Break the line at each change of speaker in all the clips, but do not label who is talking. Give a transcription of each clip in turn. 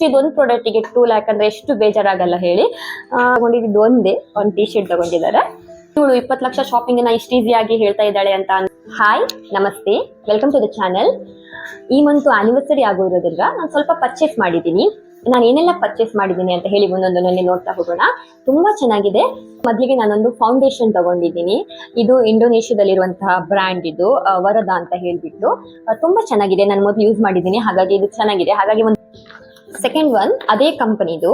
ಇದೊಂದು ಪ್ರಾಡಕ್ಟಿಗೆ 2 ಲ್ಯಾಕ್ ಅಂದ್ರೆ ಎಷ್ಟು ಬೇಜಾರಾಗಲ್ಲ ಹೇಳಿ. ತಗೊಂಡಿದ್ದು ಒಂದೇ ಒಂದು ಟಿ ಶರ್ಟ್ ತಗೊಂಡಿದ್ದಾರೆ. ಇವಳು 20 ಲಕ್ಷ ಶಾಪಿಂಗ್ ನ ಇಷ್ಟು ಈಸಿಯಾಗಿ ಹೇಳ್ತಾ ಇದ್ದಾಳೆ ಅಂತ. ಹಾಯ್, ನಮಸ್ತೆ, ವೆಲ್ಕಮ್ ಟು ದ ಚಾನಲ್. ಈ ಮಂತ್ ಆನಿವರ್ಸರಿ ಆಗೋದ್ರಿಂದ ನಾನು ಸ್ವಲ್ಪ ಪರ್ಚೇಸ್ ಮಾಡಿದ್ದೀನಿ. ನಾನು ಏನೆಲ್ಲ ಪರ್ಚೇಸ್ ಮಾಡಿದ್ದೀನಿ ಅಂತ ಹೇಳಿ ಒಂದೊಂದನ್ನೇ ನೋಡ್ತಾ ಹೋಗೋಣ. ತುಂಬಾ ಚೆನ್ನಾಗಿದೆ. ಮೊದಲಿಗೆ ನಾನೊಂದು ಫೌಂಡೇಶನ್ ತಗೊಂಡಿದ್ದೀನಿ. ಇದು ಇಂಡೋನೇಷ್ಯಾದಲ್ಲಿರುವಂತಹ ಬ್ರ್ಯಾಂಡ್, ಇದು ವರದಾ ಅಂತ ಹೇಳ್ಬಿಟ್ಟು ತುಂಬಾ ಚೆನ್ನಾಗಿದೆ. ನಾನು ಮೊದಲು ಯೂಸ್ ಮಾಡಿದ್ದೀನಿ, ಹಾಗಾಗಿ ಇದು ಚೆನ್ನಾಗಿದೆ. ಹಾಗಾಗಿ ಒಂದು ಸೆಕೆಂಡ್ ಒನ್ ಅದೇ ಕಂಪನಿದು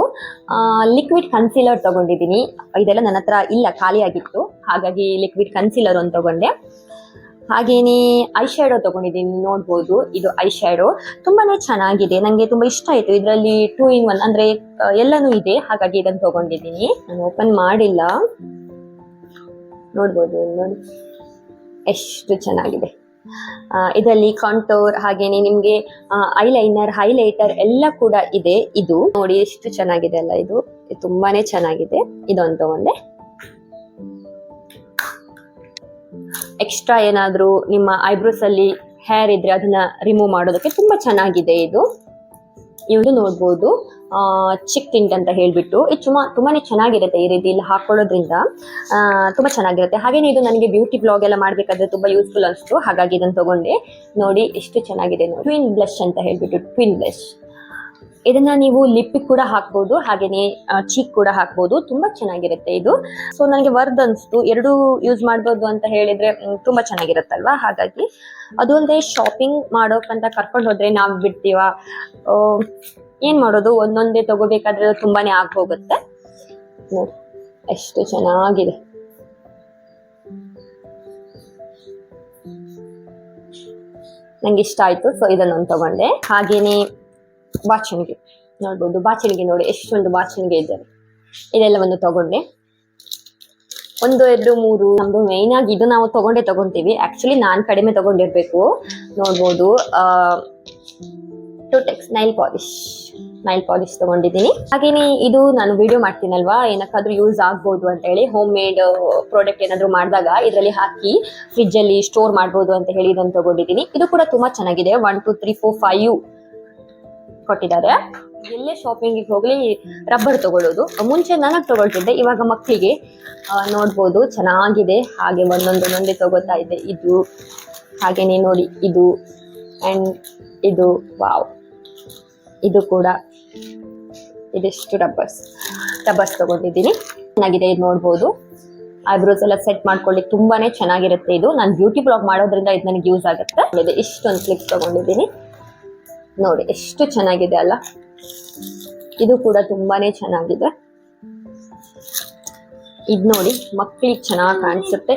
ಲಿಕ್ವಿಡ್ ಕನ್ಸೀಲರ್ ತಗೊಂಡಿದ್ದೀನಿ. ಇದೆಲ್ಲ ನನ್ನ ಹತ್ರ ಇಲ್ಲ, ಖಾಲಿ ಆಗಿತ್ತು, ಹಾಗಾಗಿ ಲಿಕ್ವಿಡ್ ಕನ್ಸೀಲರ್ ಒಂದು ತಗೊಂಡೆ. ಹಾಗೇನೆ ಐ ಶ್ಯಾಡೋ ತಗೊಂಡಿದ್ದೀನಿ. ನೋಡ್ಬೋದು, ಇದು ಐ ಶ್ಯಾಡೋ ತುಂಬಾನೇ ಚೆನ್ನಾಗಿದೆ, ನಂಗೆ ತುಂಬಾ ಇಷ್ಟ ಆಯ್ತು. ಇದರಲ್ಲಿ 2 in 1 ಅಂದ್ರೆ ಎಲ್ಲಾನು ಇದೆ, ಹಾಗಾಗಿ ಇದನ್ನು ತಗೊಂಡಿದ್ದೀನಿ. ನಾನು ಓಪನ್ ಮಾಡಿಲ್ಲ, ನೋಡ್ಬೋದು, ನೋಡಿ ಎಷ್ಟು ಚೆನ್ನಾಗಿದೆ. ಇದರಲ್ಲಿ ಕಾಂಟೋರ್ ಹಾಗೇನೆ ನಿಮ್ಗೆ ಐಲೈನರ್, ಹೈಲೈಟರ್ ಎಲ್ಲ ಕೂಡ ಇದೆ. ಇದು ನೋಡಿ ಎಷ್ಟು ಚೆನ್ನಾಗಿದೆ ಅಲ್ಲ, ಇದು ತುಂಬಾನೇ ಚೆನ್ನಾಗಿದೆ. ಇದೊಂದು ತಗೊಂಡೆ. ಎಕ್ಸ್ಟ್ರಾ ಏನಾದ್ರೂ ನಿಮ್ಮ ಐಬ್ರೋಸ್ ಅಲ್ಲಿ ಹೇರ್ ಇದ್ರೆ ಅದನ್ನ ರಿಮೂವ್ ಮಾಡೋದಕ್ಕೆ ತುಂಬಾ ಚೆನ್ನಾಗಿದೆ ಇದು. ಇವ್ರು ನೋಡ್ಬೋದು, ಚಿಕ್ ಟಿಂಟ್ ಅಂತ ಹೇಳ್ಬಿಟ್ಟು ಇದು ತುಂಬಾನೇ ಚೆನ್ನಾಗಿರುತ್ತೆ. ಈ ರೀತಿ ಇಲ್ಲಿ ಹಾಕೊಳ್ಳೋದ್ರಿಂದ ತುಂಬಾ ಚೆನ್ನಾಗಿರುತ್ತೆ. ಹಾಗೇನೆ ಇದು ನನಗೆ ಬ್ಯೂಟಿ ಬ್ಲಾಗ್ ಎಲ್ಲ ಮಾಡ್ಬೇಕಾದ್ರೆ ತುಂಬಾ ಯೂಸ್ಫುಲ್ ಅನಿಸ್ತು, ಹಾಗಾಗಿ ಇದನ್ನು ತಗೊಂಡೆ. ನೋಡಿ ಎಷ್ಟು ಚೆನ್ನಾಗಿದೆ. ನೋಡಿ, ಟ್ವಿನ್ ಬ್ಲಶ್ ಅಂತ ಹೇಳ್ಬಿಟ್ಟು, ಟ್ವಿನ್ ಬ್ಲಶ್. ಇದನ್ನ ನೀವು ಲಿಪ್ಪಿಗೆ ಕೂಡ ಹಾಕ್ಬೋದು, ಹಾಗೇನೆ ಚೀಕ್ ಕೂಡ ಹಾಕ್ಬೋದು. ತುಂಬಾ ಚೆನ್ನಾಗಿರುತ್ತೆ ಇದು. ಸೊ ನನಗೆ ವರ್ದ್ ಅನ್ಸ್ತು, ಎರಡು ಯೂಸ್ ಮಾಡ್ಬೋದು ಅಂತ ಹೇಳಿದ್ರೆ ತುಂಬಾ ಚೆನ್ನಾಗಿರುತ್ತಲ್ವಾ. ಹಾಗಾಗಿ ಅದು ಅಲ್ಲದೆ ಶಾಪಿಂಗ್ ಮಾಡೋಕಂತ ಕರ್ಕೊಂಡು ಹೋದ್ರೆ ನಾವು ಬಿಡ್ತೀವ, ಏನ್ ಮಾಡೋದು, ಒಂದೊಂದೇ ತಗೋಬೇಕಾದ್ರೆ ತುಂಬಾನೇ ಹೋಗುತ್ತೆ. ನೋಡಿ ಎಷ್ಟು ಚೆನ್ನಾಗಿದೆ. ನಂಗೆ ಇಷ್ಟ ಆಯ್ತು, ಸೊ ಇದನ್ನೊಂದು ತಗೊಂಡೆ. ಹಾಗೇನೆ ಬಾಚಣಿಗೆ ನೋಡ್ಬೋದು, ಬಾಚಣಿಗೆ ನೋಡಿ ಎಷ್ಟೊಂದು ಬಾಚಣಿಗೆ ಇದ್ದಾರೆ. ಇದೆಲ್ಲವನ್ನು ತಗೊಂಡೆ. 1, 2, 3 ನಮ್ದು ಮೈನ್ ಆಗಿ ಇದು ನಾವು ತಗೊಂತೀವಿ. ಆಕ್ಚುಲಿ ನಾನ್ ಕಡಿಮೆ ತಗೊಂಡಿರ್ಬೇಕು. ನೋಡ್ಬೋದು, ಟೂಟೆಕ್ಸ್ ನೈಲ್ ಪಾಲಿಶ್ ತಗೊಂಡಿದ್ದೀನಿ. ಹಾಗೇನೆ ಇದು ನಾನು ವಿಡಿಯೋ ಮಾಡ್ತೀನಲ್ವಾ, ಏನಕ್ಕಾದ್ರೂ ಯೂಸ್ ಆಗ್ಬೋದು ಅಂತ ಹೇಳಿ, ಹೋಮ್ ಮೇಡ್ ಪ್ರಾಡಕ್ಟ್ ಏನಾದ್ರು ಮಾಡಿದಾಗ ಇದರಲ್ಲಿ ಹಾಕಿ ಫ್ರಿಜ್ ಅಲ್ಲಿ ಸ್ಟೋರ್ ಮಾಡ್ಬೋದು ಅಂತ ಹೇಳಿ ಇದನ್ನು ತಗೊಂಡಿದ್ದೀನಿ. ಇದು ಕೂಡ ತುಂಬಾ ಚೆನ್ನಾಗಿದೆ. 1, 2, 3, 4, 5 ಕೊಟ್ಟಿದ್ದಾರೆ. ಎಲ್ಲೇ ಶಾಪಿಂಗ್ ಹೋಗ್ಲಿ ರಬ್ಬರ್ ತಗೊಳ್ಳೋದು. ಮುಂಚೆ ನನಗೆ ತಗೊಳ್ತಿದ್ದೆ, ಇವಾಗ ಮಕ್ಕಳಿಗೆ. ನೋಡ್ಬೋದು ಚೆನ್ನಾಗಿದೆ. ಹಾಗೆ ಒಂದೊಂದೇ ತಗೋತಾ ಇದೆ. ಇದು ಹಾಗೇನೆ ನೋಡಿ, ಇದು ಅಂಡ್ ಇದು, ವಾವ್, ಇದು ಕೂಡ. ಇದಿಷ್ಟು ರಬ್ಬರ್ಸ್ ತಗೊಂಡಿದ್ದೀನಿ. ಚೆನ್ನಾಗಿದೆ. ಇದು ನೋಡ್ಬೋದು, ಐಬ್ರೋಸ್ ಎಲ್ಲ ಸೆಟ್ ಮಾಡ್ಕೊಳ್ಳಿಕ್ಕೆ ತುಂಬಾನೇ ಚೆನ್ನಾಗಿರುತ್ತೆ ಇದು. ನಾನು ಬ್ಯೂಟಿ ಬ್ಲಾಗ್ ಮಾಡೋದ್ರಿಂದ ಇದು ನನಗೆ ಯೂಸ್ ಆಗುತ್ತೆ. ಇಷ್ಟೊಂದು ಕ್ಲಿಪ್ಸ್ ತಗೊಂಡಿದ್ದೀನಿ. ನೋಡಿ ಎಷ್ಟು ಚೆನ್ನಾಗಿದೆ ಅಲ್ಲ. ಇದು ಕೂಡ ತುಂಬಾನೇ ಚೆನ್ನಾಗಿದೆ. ಇದು ನೋಡಿ, ಮಕ್ಕಳಿಗೆ ಚೆನ್ನಾಗಿ ಕಾಣಿಸುತ್ತೆ.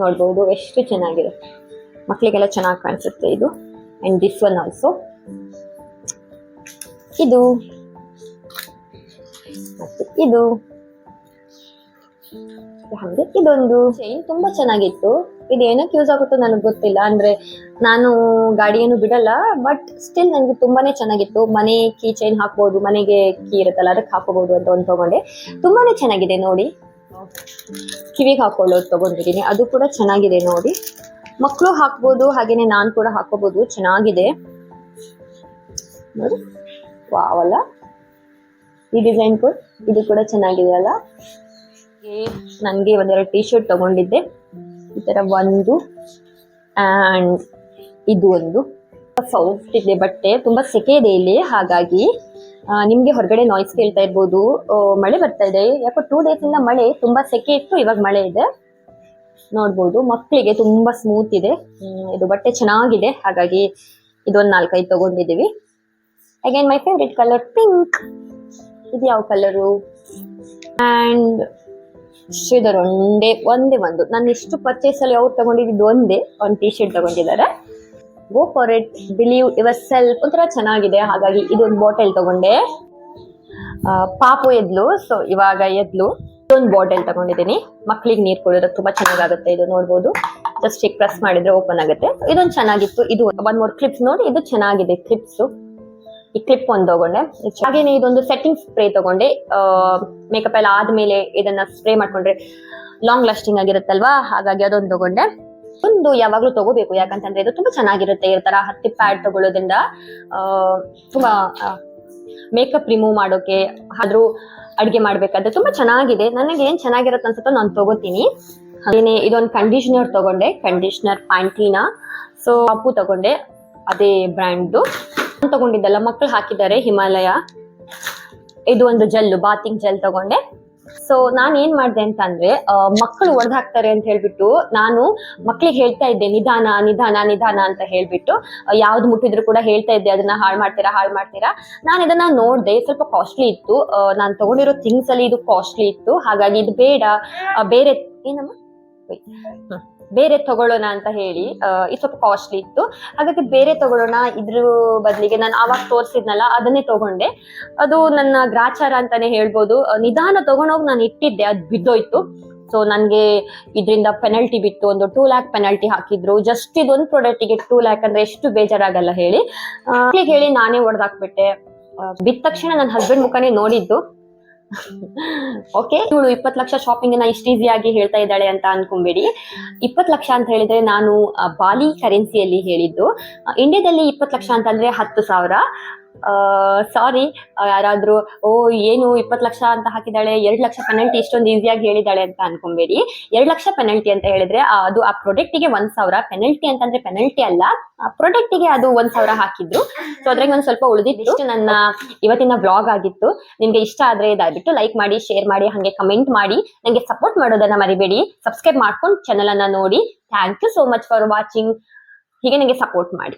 ನೋಡ್ಬೋದು ಎಷ್ಟು ಚೆನ್ನಾಗಿದೆ, ಮಕ್ಕಳಿಗೆಲ್ಲ ಚೆನ್ನಾಗಿ ಕಾಣಿಸುತ್ತೆ ಇದು. And this one also. ಇದು ಮತ್ತೆ ಇದು ಹಾಗೆ ಇದೊಂದು ಚೈನ್ ತುಂಬಾ ಚೆನ್ನಾಗಿತ್ತು. ಇದು ಏನಕ್ಕೆ ಯೂಸ್ ಆಗುತ್ತೋ ನನಗೆ ಗೊತ್ತಿಲ್ಲ. ಅಂದ್ರೆ ನಾನು ಗಾಡಿಯನ್ನು ಬಿಡಲ್ಲ, ಬಟ್ ಸ್ಟಿಲ್ ನನಗೆ ತುಂಬಾನೇ ಚೆನ್ನಾಗಿತ್ತು. ಮನೆ ಕೀ ಚೈನ್ ಹಾಕ್ಬೋದು, ಮನೆಗೆ ಕೀ ಇರುತ್ತಲ್ಲ ಅದಕ್ಕೆ ಹಾಕೋಬಹುದು ಅಂತ ಒಂದು ತಗೊಂಡೆ. ತುಂಬಾನೇ ಚೆನ್ನಾಗಿದೆ ನೋಡಿ. ಕಿವಿಗೆ ಹಾಕೊಳ್ಳೋದು ತಗೊಂಡಿದ್ದೀನಿ, ಅದು ಕೂಡ ಚೆನ್ನಾಗಿದೆ ನೋಡಿ. ಮಕ್ಕಳು ಹಾಕ್ಬೋದು, ಹಾಗೇನೆ ನಾನು ಕೂಡ ಹಾಕೋಬಹುದು. ಚೆನ್ನಾಗಿದೆ ನೋಡಿ, ವಾವ್ ಅಲ್ಲ. ಈ ಡಿಸೈನ್ ಕೂಡ, ಇದು ಕೂಡ ಚೆನ್ನಾಗಿದೆ ಅಲ್ಲ. ನನಗೆ 1-2 ಟಿ ಶರ್ಟ್ ತಗೊಂಡಿದ್ದೆ, ಈ ತರ ಒಂದು ಅಂಡ್ ಇದು ಒಂದು. ಸಾಫ್ಟ್ ಇದೆ ಬಟ್ಟೆ, ತುಂಬಾ ಸೆಕೆ ಇದೆ ಇಲ್ಲಿ, ಹಾಗಾಗಿ ನಿಮ್ಗೆ ಹೊರಗಡೆ ನಾಯ್ಸ್ ಕೇಳ್ತಾ ಇರ್ಬೋದು. ಮಳೆ ಬರ್ತಾ ಇದೆ, ಯಾಕೋ 2 days ಇಂದ ಮಳೆ, ತುಂಬಾ ಸೆಕೆ ಇತ್ತು, ಇವಾಗ ಮಳೆ ಇದೆ. ನೋಡ್ಬೋದು, ಮಕ್ಕಳಿಗೆ ತುಂಬಾ ಸ್ಮೂತ್ ಇದೆ ಇದು ಬಟ್ಟೆ, ಚೆನ್ನಾಗಿದೆ. ಹಾಗಾಗಿ ಇದೊಂದು 4-5 ತಗೊಂಡಿದ್ದೀವಿ. Again my favourite colour pink. ಇದು ಯಾವ ಕಲರು? ಅಂಡ್ ಇದರ ಒಂದೇ ಒಂದು. ನಾನು ಇಷ್ಟು ಪರ್ಚೇಸ್ ಅಲ್ಲಿ ಅವ್ರು ತಗೊಂಡಿದ್ದು ಒಂದೇ ಒಂದು ಟಿ ಶರ್ಟ್ ತಗೊಂಡಿದ್ದಾರೆ. Go for it, believe your self ಒಂಥರ ಚೆನ್ನಾಗಿದೆ. ಹಾಗಾಗಿ ಇದೊಂದು ಬಾಟಲ್ ತಗೊಂಡೆ. ಪಾಪು ಎದ್ಲು, ಸೊ ಇವಾಗ ಎದ್ಲು. ಇದೊಂದು ಬಾಟಲ್ ತಗೊಂಡಿದ್ದೀನಿ, ಮಕ್ಳಿಗೆ ನೀರು ಕುಡಿಯೋದಕ್ಕೆ ತುಂಬಾ ಚೆನ್ನಾಗಾಗುತ್ತೆ. ಇದು ನೋಡ್ಬೋದು, ಜಸ್ಟ್ ಪ್ರೆಸ್ ಮಾಡಿದ್ರೆ ಓಪನ್ ಆಗುತ್ತೆ. ಇದೊಂದು ಚೆನ್ನಾಗಿತ್ತು. ಇದು 1 more ಕ್ಲಿಪ್ಸ್ ನೋಡಿ, ಇದು ಚೆನ್ನಾಗಿದೆ ಕ್ಲಿಪ್ಸ್. ಈ ಕ್ಲಿಪ್ ಒಂದು ತಗೊಂಡೆ. ಹಾಗೇನೆ ಇದೊಂದು ಸೆಟ್ಟಿಂಗ್ ಸ್ಪ್ರೇ ತಗೊಂಡೆ. ಮೇಕಪ್ ಎಲ್ಲ ಆದ್ಮೇಲೆ ಇದನ್ನ ಸ್ಪ್ರೇ ಮಾಡ್ಕೊಂಡ್ರೆ ಲಾಂಗ್ ಲಾಸ್ಟಿಂಗ್ ಆಗಿರುತ್ತಲ್ವಾ, ಹಾಗಾಗಿ ಅದೊಂದು ತಗೊಂಡೆ. ಒಂದು ಯಾವಾಗ್ಲೂ ತಗೋಬೇಕು, ಯಾಕಂತಂದ್ರೆ ಇದು ತುಂಬಾ ಚೆನ್ನಾಗಿರುತ್ತೆ. ಈ ತರ ಹತ್ತಿ ಪ್ಯಾಡ್ ತಗೊಳ್ಳೋದ್ರಿಂದ ತುಂಬಾ ಮೇಕಪ್ ರಿಮೂವ್ ಮಾಡೋಕೆ ಆದ್ರೂ ಅಡ್ಗೆ ಮಾಡ್ಬೇಕಾದ್ರೆ ತುಂಬಾ ಚೆನ್ನಾಗಿದೆ. ನನಗೆ ಏನ್ ಚೆನ್ನಾಗಿರುತ್ತೆ ಅನ್ಸುತ್ತೋ ನಾನು ತಗೋತೀನಿ. ಅದೇನೆ ಇದೊಂದು ಕಂಡೀಷನರ್ ತಗೊಂಡೆ, ಕಂಡೀಷನರ್ ಪ್ಯಾಂಟೀನಾ. ಸೊ ಅಪ್ಪು ತಗೊಂಡೆ, ಅದೇ ಬ್ರ್ಯಾಂಡ್ದು. ತಗೊಂಡಿದ್ದಲ್ಲ, ಮಕ್ಕಳು ಹಾಕಿದ್ದಾರೆ ಹಿಮಾಲಯ. ಇದು ಒಂದು ಜೆಲ್, ಬಾತಿಂಗ್ ಜೆಲ್ ತಗೊಂಡೆ. ಸೊ ನಾನು ಏನ್ ಮಾಡಿದೆ ಅಂತಂದ್ರೆ, ಮಕ್ಕಳು ಒಡೆದು ಹಾಕ್ತಾರೆ ಅಂತ ಹೇಳ್ಬಿಟ್ಟು ನಾನು ಮಕ್ಳಿಗೆ ಹೇಳ್ತಾ ಇದ್ದೆ ನಿಧಾನ ನಿಧಾನ ನಿಧಾನ ಅಂತ ಹೇಳ್ಬಿಟ್ಟು. ಯಾವ್ದು ಮುಟ್ಟಿದ್ರು ಕೂಡ ಹೇಳ್ತಾ ಇದ್ದೆ, ಅದನ್ನ ಹಾಳು ಮಾಡ್ತೀರಾ. ನಾನು ಇದನ್ನ ನೋಡ್ದೆ, ಸ್ವಲ್ಪ ಕಾಸ್ಟ್ಲಿ ಇತ್ತು. ನಾನು ತಗೊಂಡಿರೋ ಥಿಂಗ್ಸ್ ಅಲ್ಲಿ ಇದು ಕಾಸ್ಟ್ಲಿ ಇತ್ತು. ಹಾಗಾಗಿ ಇದು ಬೇಡ, ಬೇರೆ ಏನಮ್ಮ ಬೇರೆ ತಗೊಳ್ಳೋಣ ಅಂತ ಹೇಳಿ, ಇದು ಸ್ವಲ್ಪ ಕಾಸ್ಟ್ಲಿ ಇತ್ತು. ಹಾಗಾಗಿ ಬೇರೆ ತಗೊಳ್ಳೋಣ, ಇದ್ರ ಬದಲಿಗೆ ನಾನು ಆವಾಗ ತೋರಿಸಿದ್ನಲ್ಲ ಅದನ್ನೇ ತಗೊಂಡೆ. ಅದು ನನ್ನ ಗ್ರಾಚಾರ ಅಂತಾನೆ ಹೇಳ್ಬೋದು. ನಿಧಾನ ತಗೊಂಡೋಗಿ ನಾನು ಇಟ್ಟಿದ್ದೆ, ಅದು ಬಿದ್ದೋಯ್ತು. ಸೊ ನನ್ಗೆ ಇದರಿಂದ ಪೆನಲ್ಟಿ ಬಿತ್ತು, ಒಂದು 2 lakh ಪೆನಲ್ಟಿ ಹಾಕಿದ್ರು. ಜಸ್ಟ್ ಇದೊಂದು ಪ್ರಾಡಕ್ಟಿಗೆ 2 lakh ಅಂದ್ರೆ ಎಷ್ಟು ಬೇಜಾರಾಗಲ್ಲ ಹೇಳಿ. ಹೇಳಿ ನಾನೇ ಹೊಡೆದಾಕ್ಬಿಟ್ಟೆ. ಬಿದ್ದ ತಕ್ಷಣ ನನ್ನ ಹಸ್ಬೆಂಡ್ ಮುಖನೇ ನೋಡಿದ್ದು. ಓಕೆ, ಇವಳು 20 ಲಕ್ಷ ಶಾಪಿಂಗ್ ನ ಇಷ್ಟು ಈಸಿಯಾಗಿ ಹೇಳ್ತಾ ಇದ್ದಾಳೆ ಅಂತ ಅನ್ಕೊಂಬೇಡಿ. 20 ಲಕ್ಷ ಅಂತ ಹೇಳಿದ್ರೆ ನಾನು ಬಾಲಿ ಕರೆನ್ಸಿಯಲ್ಲಿ ಹೇಳಿದ್ದು. ಇಂಡಿಯಾದಲ್ಲಿ 20 ಲಕ್ಷ ಅಂತಂದ್ರೆ 10,000. ಸಾರಿ, ಯಾರಾದ್ರೂ ಏನು 20 ಲಕ್ಷ ಅಂತ ಹಾಕಿದಾಳೆ, 2 ಲಕ್ಷ ಪೆನಲ್ಟಿ ಇಷ್ಟೊಂದು ಈಸಿಯಾಗಿ ಹೇಳಿದಾಳೆ ಅಂತ ಅನ್ಕೊಂಬೇಡಿ. 2 ಲಕ್ಷ ಪೆನಲ್ಟಿ ಅಂತ ಹೇಳಿದ್ರೆ ಅದು ಆ ಪ್ರಾಡಕ್ಟಿಗೆ 1,000 ಪೆನಲ್ಟಿ ಅಂತಂದ್ರೆ ಪೆನಲ್ಟಿ ಅಲ್ಲ, ಪ್ರಾಡಕ್ಟಿಗೆ ಅದು 1,000 ಹಾಕಿದ್ರು. ಸೊ ಅದ್ರಾಗ ಒಂದು ಸ್ವಲ್ಪ ಉಳಿದಿತ್ತು. ನನ್ನ ಇವತ್ತಿನ ವ್ಲಾಗ್ ಆಗಿತ್ತು. ನಿಮ್ಗೆ ಇಷ್ಟ ಆದ್ರೆ ದಯವಿಟ್ಟು ಲೈಕ್ ಮಾಡಿ, ಶೇರ್ ಮಾಡಿ, ಹಾಗೆ ಕಮೆಂಟ್ ಮಾಡಿ. ನಂಗೆ ಸಪೋರ್ಟ್ ಮಾಡೋದನ್ನ ಮರಿಬೇಡಿ. ಸಬ್ಸ್ಕ್ರೈಬ್ ಮಾಡ್ಕೊಂಡು ಚಾನಲ್ ಅನ್ನ ನೋಡಿ. Thank you so much for watching. ಹೀಗೆ ನಂಗೆ ಸಪೋರ್ಟ್ ಮಾಡಿ.